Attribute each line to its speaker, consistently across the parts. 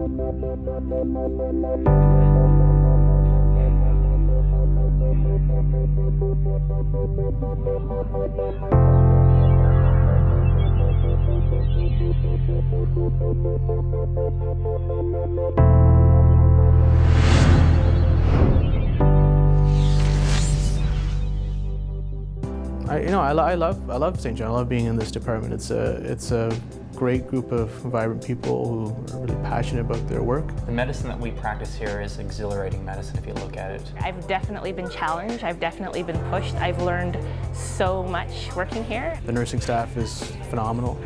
Speaker 1: I love St. John. I love being in this department. It's a great group of vibrant people who are really passionate about their work.
Speaker 2: The medicine that we practice here is exhilarating medicine if you look at it.
Speaker 3: I've definitely been challenged. I've definitely been pushed. I've learned so much working here.
Speaker 1: The nursing staff is phenomenal.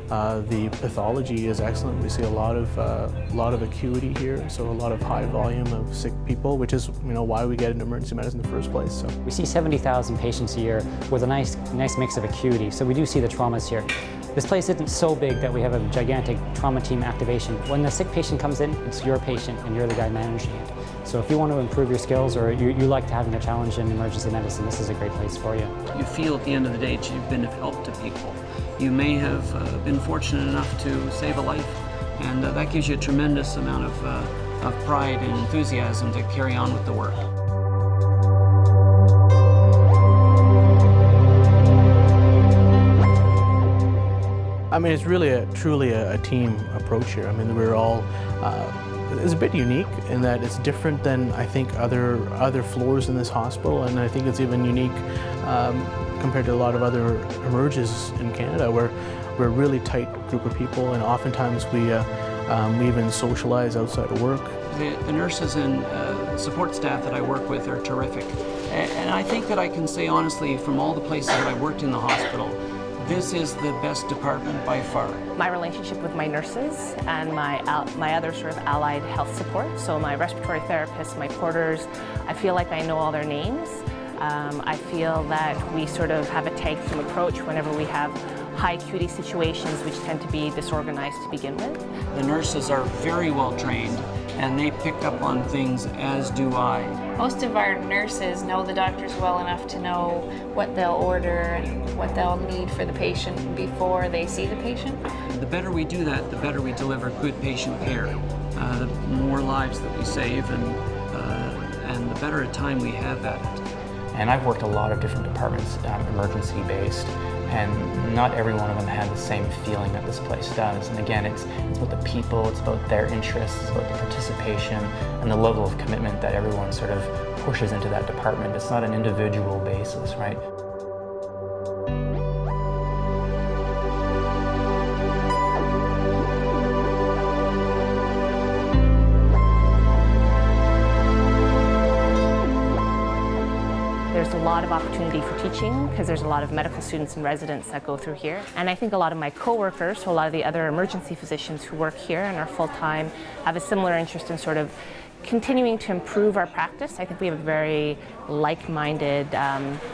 Speaker 1: The pathology is excellent. We see a lot of acuity here, so a lot of high volume of sick people, which is why we get into emergency medicine in the first place. So
Speaker 4: we see 70,000 patients a year with a nice mix of acuity. So we do see the traumas here. This place isn't so big that we have a gigantic trauma team activation. When the sick patient comes in, it's your patient and you're the guy managing it. So if you want to improve your skills or you like having a challenge in emergency medicine, this is a great place for you.
Speaker 5: You feel at the end of the day that you've been of help to people. You may have been fortunate enough to save a life, and that gives you a tremendous amount of pride and enthusiasm to carry on with the work.
Speaker 1: I mean, it's really truly a team approach here. I mean, we're all, it's a bit unique in that it's different than I think other floors in this hospital, and I think it's even unique compared to a lot of other emerges in Canada, where we're a really tight group of people, and oftentimes we even socialize outside of work.
Speaker 5: The nurses and support staff that I work with are terrific, and I think that I can say honestly, from all the places that I've worked in the hospital, this is the best department by far.
Speaker 3: My relationship with my nurses and my other sort of allied health support, so my respiratory therapists, my porters, I feel like I know all their names. I feel that we sort of have a tag team approach whenever we have high acuity situations which tend to be disorganized to begin with.
Speaker 5: The nurses are very well trained and they pick up on things, as do I.
Speaker 6: Most of our nurses know the doctors well enough to know what they'll order and what they'll need for the patient before they see the patient.
Speaker 5: The better we do that, the better we deliver good patient care. The more lives that we save and the better a time we have at it.
Speaker 2: And I've worked a lot of different departments, emergency-based, and not every one of them had the same feeling that this place does. And again, it's about the people, it's about their interests, it's about the participation, and the level of commitment that everyone sort of pushes into that department. It's not an individual basis, right?
Speaker 3: There's a lot of opportunity for teaching because there's a lot of medical students and residents that go through here. And I think a lot of my co-workers, so a lot of the other emergency physicians who work here and are full-time, have a similar interest in sort of continuing to improve our practice. I think we have a very like-minded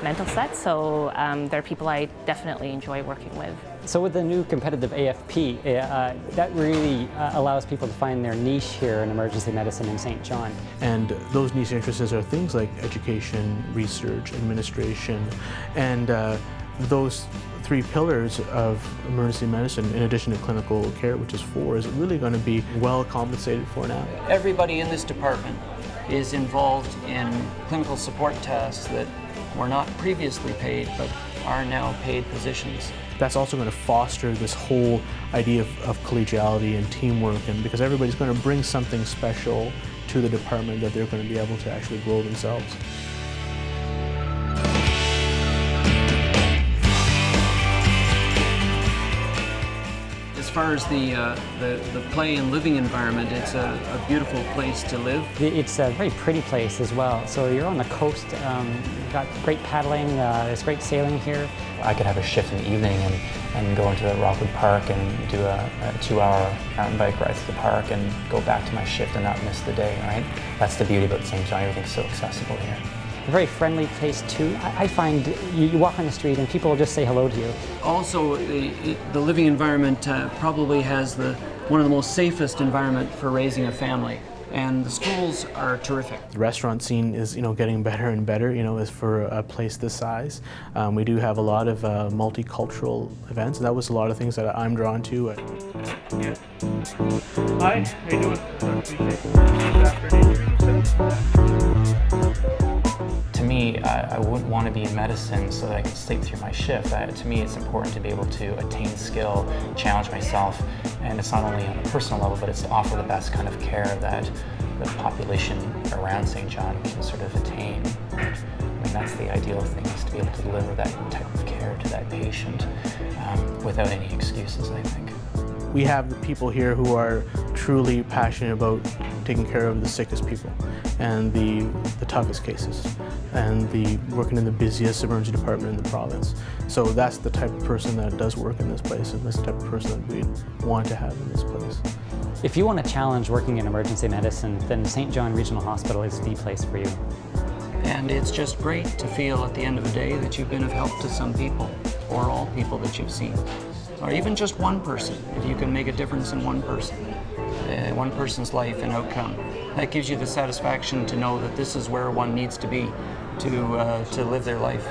Speaker 3: mental set, so there are people I definitely enjoy working with.
Speaker 4: So with the new competitive AFP, that really allows people to find their niche here in emergency medicine in St. John.
Speaker 1: And those niche interests are things like education, research, administration, and those three pillars of emergency medicine, in addition to clinical care, which is 4, is really going to be well compensated for now.
Speaker 5: Everybody in this department is involved in clinical support tasks that were not previously paid, but are now paid positions.
Speaker 1: That's also going to foster this whole idea of collegiality and teamwork, and because everybody's going to bring something special to the department that they're going to be able to actually grow themselves.
Speaker 5: As far as the play and living environment, it's a beautiful place to live.
Speaker 4: It's a very pretty place as well. So you're on the coast, you've got great paddling, there's great sailing here.
Speaker 2: I could have a shift in the evening and go into Rockwood Park and do a 2-hour mountain bike ride to the park and go back to my shift and not miss the day, right? That's the beauty about St. John, everything's so accessible here.
Speaker 4: A very friendly place too. I find you walk on the street and people will just say hello to you.
Speaker 5: Also, the living environment probably has one of the most safest environment for raising a family. And the schools are terrific.
Speaker 1: The restaurant scene is, getting better and better, as for a place this size. We do have a lot of multicultural events, and that was a lot of things that I'm drawn to.
Speaker 7: Yeah. Hi, how you doing? Good afternoon.
Speaker 2: To me, I wouldn't want to be in medicine so that I can sleep through my shift. To me, it's important to be able to attain skill, challenge myself, and it's not only on a personal level, but it's to offer the best kind of care that the population around St. John can sort of attain. I mean, that's the ideal thing, is to be able to deliver that type of care to that patient without any excuses, I think.
Speaker 1: We have the people here who are truly passionate about taking care of the sickest people and the toughest cases and working in the busiest emergency department in the province. So that's the type of person that does work in this place, and that's the type of person that we want to have in this place.
Speaker 4: If you want to challenge working in emergency medicine, then St. John Regional Hospital is the place for you.
Speaker 5: And it's just great to feel at the end of the day that you've been of help to some people, or all people that you've seen. Or even just one person, if you can make a difference in one person's life and outcome. That gives you the satisfaction to know that this is where one needs to be to live their life.